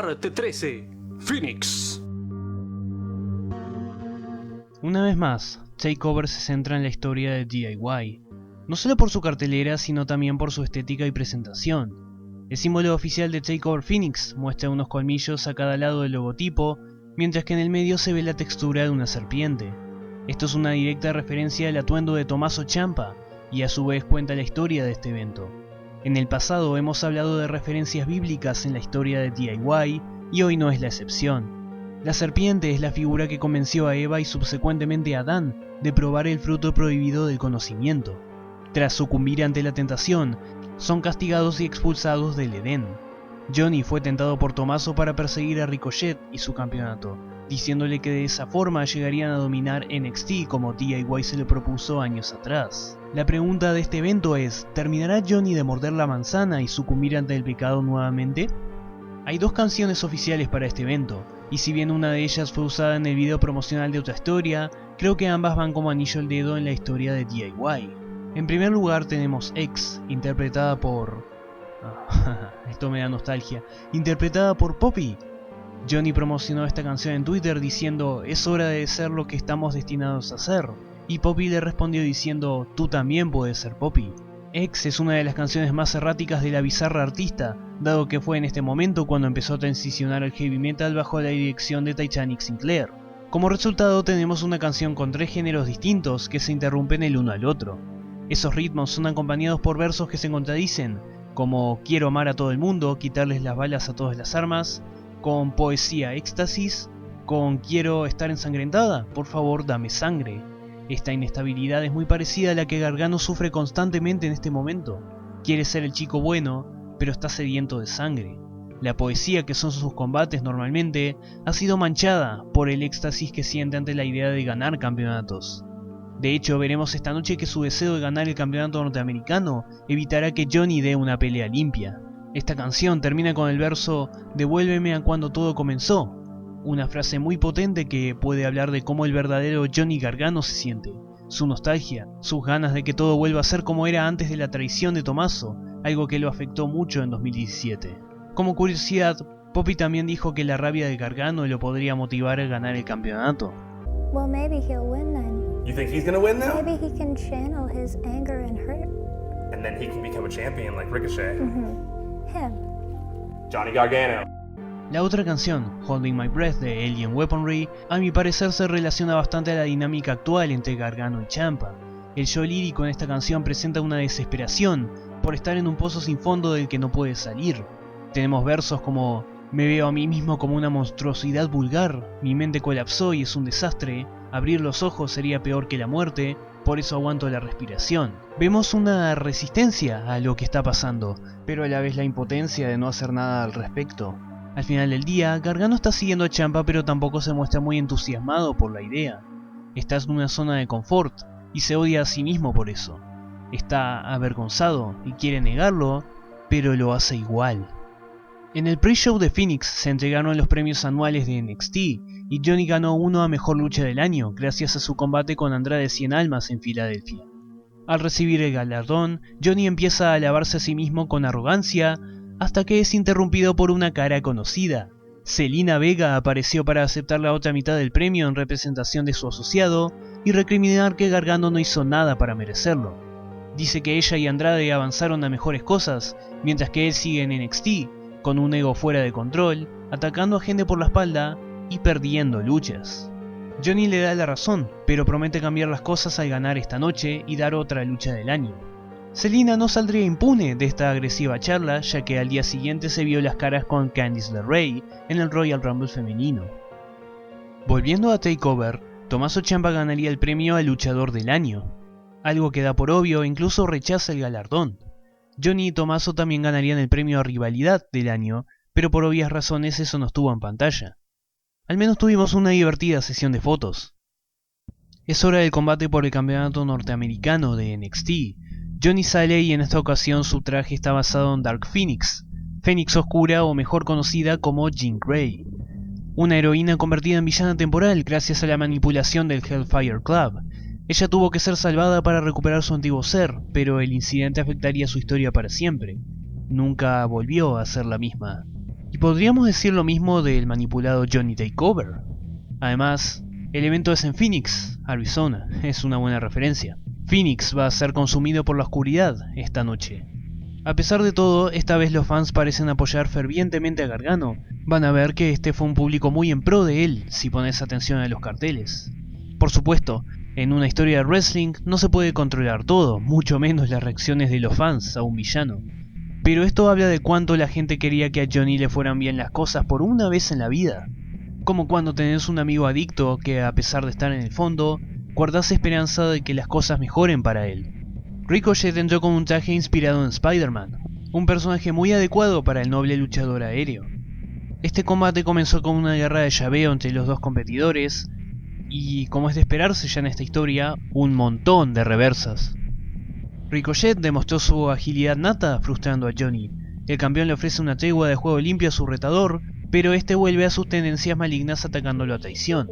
Parte 13. Phoenix. Una vez más, Takeover se centra en la historia de DIY, no solo por su cartelera sino también por su estética y presentación. El símbolo oficial de Takeover Phoenix muestra unos colmillos a cada lado del logotipo, mientras que en el medio se ve la textura de una serpiente. Esto es una directa referencia al atuendo de Tommaso Ciampa, y a su vez cuenta la historia de este evento. En el pasado hemos hablado de referencias bíblicas en la historia de DIY, y hoy no es la excepción. La serpiente es la figura que convenció a Eva y subsecuentemente a Adán de probar el fruto prohibido del conocimiento. Tras sucumbir ante la tentación, son castigados y expulsados del Edén. Johnny fue tentado por Tommaso para perseguir a Ricochet y su campeonato, diciéndole que de esa forma llegarían a dominar NXT como DIY se lo propuso años atrás. La pregunta de este evento es, ¿terminará Johnny de morder la manzana y sucumbir ante el pecado nuevamente? Hay dos canciones oficiales para este evento, y si bien una de ellas fue usada en el video promocional de otra historia, creo que ambas van como anillo al dedo en la historia de DIY. En primer lugar tenemos X, interpretada por... esto me da nostalgia. Interpretada por Poppy. Johnny promocionó esta canción en Twitter diciendo, es hora de ser lo que estamos destinados a ser. Y Poppy le respondió diciendo, tú también puedes ser Poppy. X es una de las canciones más erráticas de la bizarra artista, dado que fue en este momento cuando empezó a transicionar al heavy metal bajo la dirección de Titanic Sinclair. Como resultado tenemos una canción con tres géneros distintos que se interrumpen el uno al otro. Esos ritmos son acompañados por versos que se contradicen, como quiero amar a todo el mundo, quitarles las balas a todas las armas, con poesía éxtasis, con quiero estar ensangrentada, por favor dame sangre. Esta inestabilidad es muy parecida a la que Gargano sufre constantemente en este momento. Quiere ser el chico bueno, pero está sediento de sangre. La poesía que son sus combates normalmente ha sido manchada por el éxtasis que siente ante la idea de ganar campeonatos. De hecho, veremos esta noche que su deseo de ganar el campeonato norteamericano evitará que Johnny dé una pelea limpia. Esta canción termina con el verso "Devuélveme a cuando todo comenzó", una frase muy potente que puede hablar de cómo el verdadero Johnny Gargano se siente, su nostalgia, sus ganas de que todo vuelva a ser como era antes de la traición de Tommaso, algo que lo afectó mucho en 2017. Como curiosidad, Poppy también dijo que la rabia de Gargano lo podría motivar a ganar el campeonato. Well, maybe he'll win then. You think he's gonna win now? Maybe he can channel his anger and hurt. And then he can become a champion like Ricochet. Him. Johnny Gargano. La otra canción, Holding My Breath de Alien Weaponry, a mi parecer se relaciona bastante a la dinámica actual entre Gargano y Ciampa. El show lírico en esta canción presenta una desesperación por estar en un pozo sin fondo del que no puede salir. Tenemos versos como me veo a mí mismo como una monstruosidad vulgar, mi mente colapsó y es un desastre, abrir los ojos sería peor que la muerte, por eso aguanto la respiración. Vemos una resistencia a lo que está pasando, pero a la vez la impotencia de no hacer nada al respecto. Al final del día, Gargano está siguiendo a Ciampa pero tampoco se muestra muy entusiasmado por la idea. Está en una zona de confort y se odia a sí mismo por eso. Está avergonzado y quiere negarlo, pero lo hace igual. En el pre-show de Phoenix se entregaron los premios anuales de NXT y Johnny ganó uno a Mejor Lucha del Año gracias a su combate con Andrade Cien Almas en Filadelfia. Al recibir el galardón, Johnny empieza a alabarse a sí mismo con arrogancia hasta que es interrumpido por una cara conocida. Zelina Vega apareció para aceptar la otra mitad del premio en representación de su asociado y recriminar que Gargano no hizo nada para merecerlo. Dice que ella y Andrade avanzaron a mejores cosas, mientras que él sigue en NXT, con un ego fuera de control, atacando a gente por la espalda y perdiendo luchas. Johnny le da la razón, pero promete cambiar las cosas al ganar esta noche y dar otra lucha del año. Zelina no saldría impune de esta agresiva charla, ya que al día siguiente se vio las caras con Candice LeRae en el Royal Rumble femenino. Volviendo a TakeOver, Tommaso Ciampa ganaría el premio al luchador del año, algo que da por obvio e incluso rechaza el galardón. Johnny y Tommaso también ganarían el premio a rivalidad del año, pero por obvias razones eso no estuvo en pantalla. Al menos tuvimos una divertida sesión de fotos. Es hora del combate por el campeonato norteamericano de NXT. Johnny sale y en esta ocasión su traje está basado en Dark Phoenix, Fénix Oscura o mejor conocida como Jean Grey, una heroína convertida en villana temporal gracias a la manipulación del Hellfire Club. Ella tuvo que ser salvada para recuperar su antiguo ser, pero el incidente afectaría su historia para siempre. Nunca volvió a ser la misma. Y podríamos decir lo mismo del manipulado Johnny Takeover. Además, el evento es en Phoenix, Arizona, es una buena referencia. Phoenix va a ser consumido por la oscuridad esta noche. A pesar de todo, esta vez los fans parecen apoyar fervientemente a Gargano. Van a ver que este fue un público muy en pro de él, si pones atención a los carteles. Por supuesto, en una historia de wrestling no se puede controlar todo, mucho menos las reacciones de los fans a un villano. Pero esto habla de cuánto la gente quería que a Johnny le fueran bien las cosas por una vez en la vida. Como cuando tenés un amigo adicto que, a pesar de estar en el fondo, guardás esperanza de que las cosas mejoren para él. Ricochet entró con un traje inspirado en Spider-Man, un personaje muy adecuado para el noble luchador aéreo. Este combate comenzó con una guerra de llaveo entre los dos competidores, y como es de esperarse ya en esta historia, un montón de reversas. Ricochet demostró su agilidad nata frustrando a Johnny. El campeón le ofrece una tregua de juego limpio a su retador, pero este vuelve a sus tendencias malignas atacándolo a traición.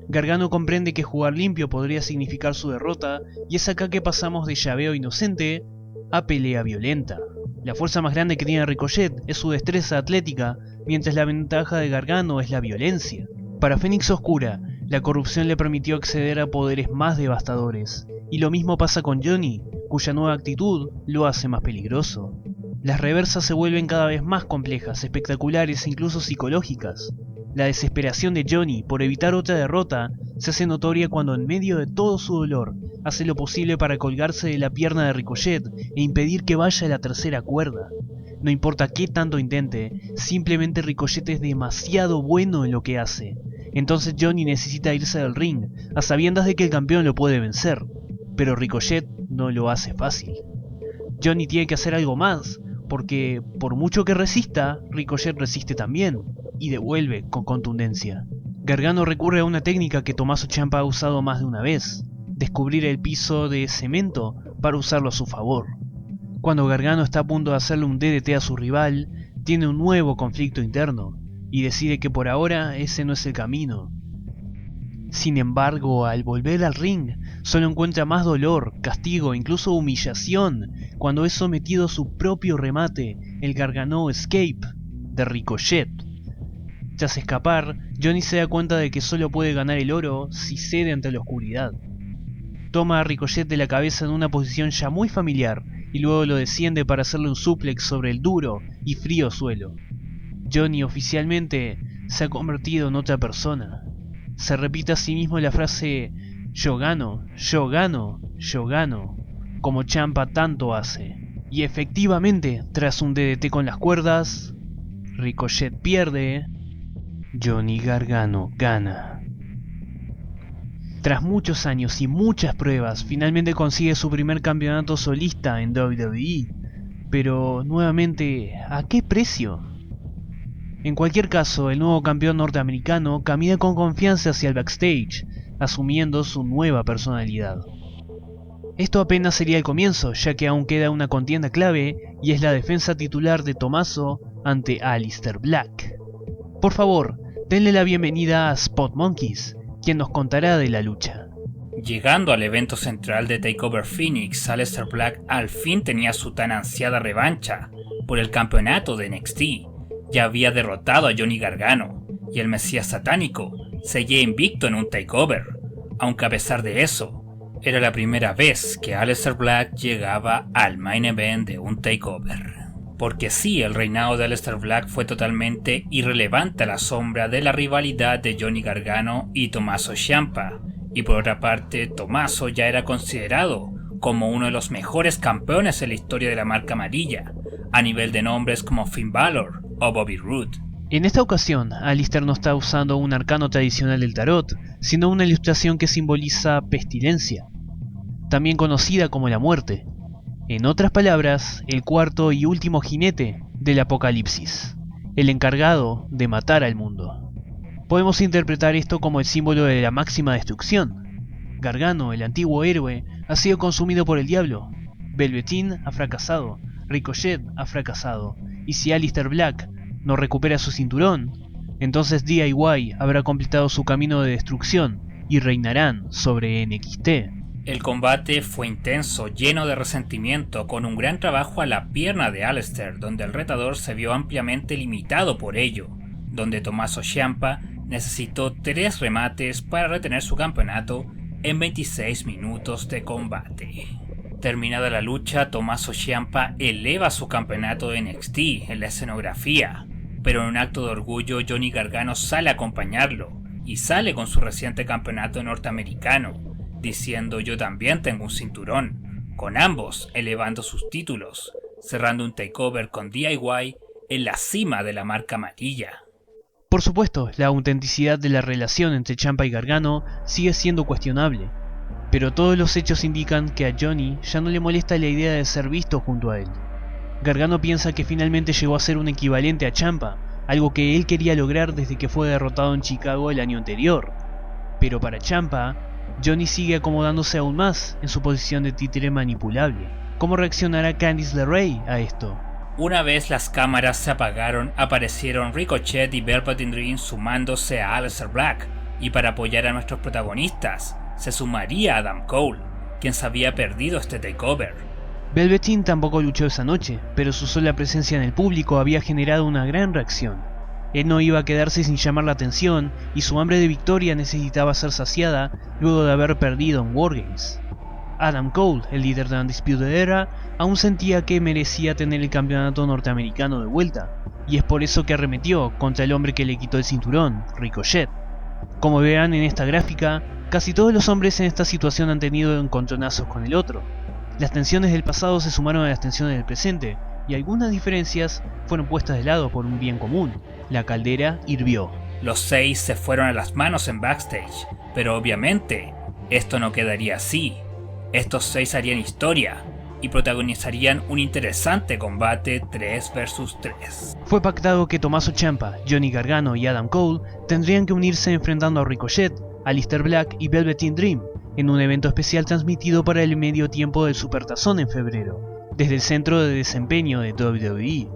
Gargano comprende que jugar limpio podría significar su derrota, y es acá que pasamos de llaveo inocente a pelea violenta. La fuerza más grande que tiene Ricochet es su destreza atlética, mientras la ventaja de Gargano es la violencia. Para Fénix Oscura, la corrupción le permitió acceder a poderes más devastadores, y lo mismo pasa con Johnny, cuya nueva actitud lo hace más peligroso. Las reversas se vuelven cada vez más complejas, espectaculares e incluso psicológicas. La desesperación de Johnny por evitar otra derrota se hace notoria cuando en medio de todo su dolor hace lo posible para colgarse de la pierna de Ricochet e impedir que vaya a la tercera cuerda. No importa qué tanto intente, simplemente Ricochet es demasiado bueno en lo que hace. Entonces Johnny necesita irse del ring, a sabiendas de que el campeón lo puede vencer, pero Ricochet no lo hace fácil. Johnny tiene que hacer algo más, porque por mucho que resista, Ricochet resiste también, y devuelve con contundencia. Gargano recurre a una técnica que Tommaso Ciampa ha usado más de una vez, descubrir el piso de cemento para usarlo a su favor. Cuando Gargano está a punto de hacerle un DDT a su rival, tiene un nuevo conflicto interno, y decide que por ahora ese no es el camino. Sin embargo, al volver al ring, solo encuentra más dolor, castigo, incluso humillación, cuando es sometido a su propio remate, el Gargano Escape, de Ricochet. Tras escapar, Johnny se da cuenta de que solo puede ganar el oro si cede ante la oscuridad. Toma a Ricochet de la cabeza en una posición ya muy familiar, y luego lo desciende para hacerle un suplex sobre el duro y frío suelo. Johnny oficialmente se ha convertido en otra persona. Se repite a sí mismo la frase "yo gano, yo gano, yo gano", como Ciampa tanto hace. Y efectivamente, tras un DDT con las cuerdas, Ricochet pierde, Johnny Gargano gana. Tras muchos años y muchas pruebas, finalmente consigue su primer campeonato solista en WWE. Pero, nuevamente, ¿a qué precio? En cualquier caso, el nuevo campeón norteamericano camina con confianza hacia el backstage, asumiendo su nueva personalidad. Esto apenas sería el comienzo, ya que aún queda una contienda clave, y es la defensa titular de Tommaso ante Aleister Black. Por favor, denle la bienvenida a Spot Monkeys, quien nos contará de la lucha. Llegando al evento central de TakeOver Phoenix, Aleister Black al fin tenía su tan ansiada revancha por el campeonato de NXT. Ya había derrotado a Johnny Gargano, y el Mesías Satánico seguía invicto en un TakeOver, aunque a pesar de eso, era la primera vez que Aleister Black llegaba al main event de un TakeOver. porque sí, el reinado de Aleister Black fue totalmente irrelevante a la sombra de la rivalidad de Johnny Gargano y Tommaso Ciampa, y por otra parte, Tommaso ya era considerado como uno de los mejores campeones en la historia de la marca amarilla, a nivel de nombres como Finn Balor o Bobby Roode. En esta ocasión, Aleister no está usando un arcano tradicional del tarot, sino una ilustración que simboliza pestilencia, también conocida como la muerte. En otras palabras, el cuarto y último jinete del apocalipsis, el encargado de matar al mundo. Podemos interpretar esto como el símbolo de la máxima destrucción. Gargano, el antiguo héroe, ha sido consumido por el diablo. Velveteen ha fracasado, Ricochet ha fracasado, y si Aleister Black no recupera su cinturón, entonces DIY habrá completado su camino de destrucción y reinarán sobre NXT. El combate fue intenso, lleno de resentimiento, con un gran trabajo a la pierna de Aleister, donde el retador se vio ampliamente limitado por ello, donde Tommaso Ciampa necesitó 3 remates para retener su campeonato en 26 minutos de combate. Terminada la lucha, Tommaso Ciampa eleva su campeonato de NXT en la escenografía, pero en un acto de orgullo Johnny Gargano sale a acompañarlo, y sale con su reciente campeonato norteamericano, diciendo yo también tengo un cinturón, con ambos elevando sus títulos, cerrando un takeover con DIY en la cima de la marca amarilla. Por supuesto, la autenticidad de la relación entre Ciampa y Gargano sigue siendo cuestionable, pero todos los hechos indican que a Johnny ya no le molesta la idea de ser visto junto a él. Gargano piensa que finalmente llegó a ser un equivalente a Ciampa, algo que él quería lograr desde que fue derrotado en Chicago el año anterior. Pero para Ciampa, Johnny sigue acomodándose aún más en su posición de títere manipulable. ¿Cómo reaccionará Candice LeRae a esto? Una vez las cámaras se apagaron, aparecieron Ricochet y Velveteen Dream sumándose a Aleister Black, y para apoyar a nuestros protagonistas, se sumaría Adam Cole, quien se había perdido este takeover. Velveteen tampoco luchó esa noche, pero su sola presencia en el público había generado una gran reacción. Él no iba a quedarse sin llamar la atención, y su hambre de victoria necesitaba ser saciada luego de haber perdido en Wargames. Adam Cole, el líder de Undisputed Era, aún sentía que merecía tener el campeonato norteamericano de vuelta, y es por eso que arremetió contra el hombre que le quitó el cinturón, Ricochet. Como verán en esta gráfica, casi todos los hombres en esta situación han tenido encontronazos con el otro. Las tensiones del pasado se sumaron a las tensiones del presente, y algunas diferencias fueron puestas de lado por un bien común. La caldera hirvió. Los 6 se fueron a las manos en backstage, pero obviamente esto no quedaría así. Estos 6 harían historia y protagonizarían un interesante combate 3 vs 3. Fue pactado que Tommaso Ciampa, Johnny Gargano y Adam Cole tendrían que unirse enfrentando a Ricochet, Aleister Black y Velveteen Dream en un evento especial transmitido para el medio tiempo del Supertazón en febrero, desde el centro de desempeño de WWE.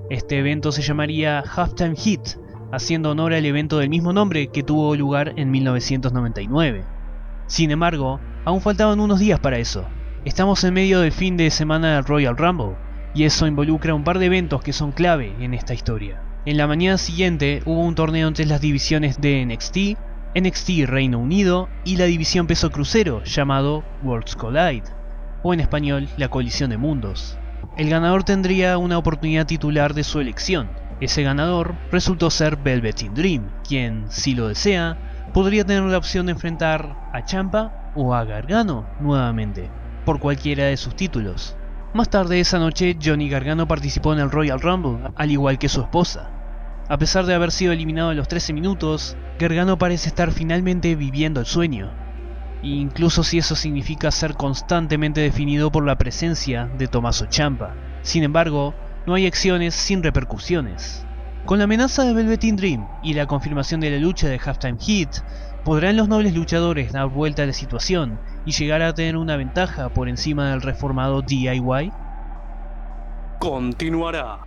Este evento se llamaría Halftime Heat, haciendo honor al evento del mismo nombre que tuvo lugar en 1999. Sin embargo, aún faltaban unos días para eso. Estamos en medio del fin de semana del Royal Rumble, y eso involucra un par de eventos que son clave en esta historia. En la mañana siguiente hubo un torneo entre las divisiones de NXT, NXT Reino Unido y la división peso crucero llamado Worlds Collide, o en español la colisión de mundos. El ganador tendría una oportunidad titular de su elección. Ese ganador resultó ser Velveteen Dream, quien, si lo desea, podría tener la opción de enfrentar a Ciampa o a Gargano nuevamente, por cualquiera de sus títulos. Más tarde esa noche, Johnny Gargano participó en el Royal Rumble, al igual que su esposa. A pesar de haber sido eliminado en los 13 minutos, Gargano parece estar finalmente viviendo el sueño, incluso si eso significa ser constantemente definido por la presencia de Tommaso Ciampa. Sin embargo, no hay acciones sin repercusiones. Con la amenaza de Velveteen Dream y la confirmación de la lucha de Halftime Heat, ¿podrán los nobles luchadores dar vuelta a la situación y llegar a tener una ventaja por encima del reformado DIY? Continuará.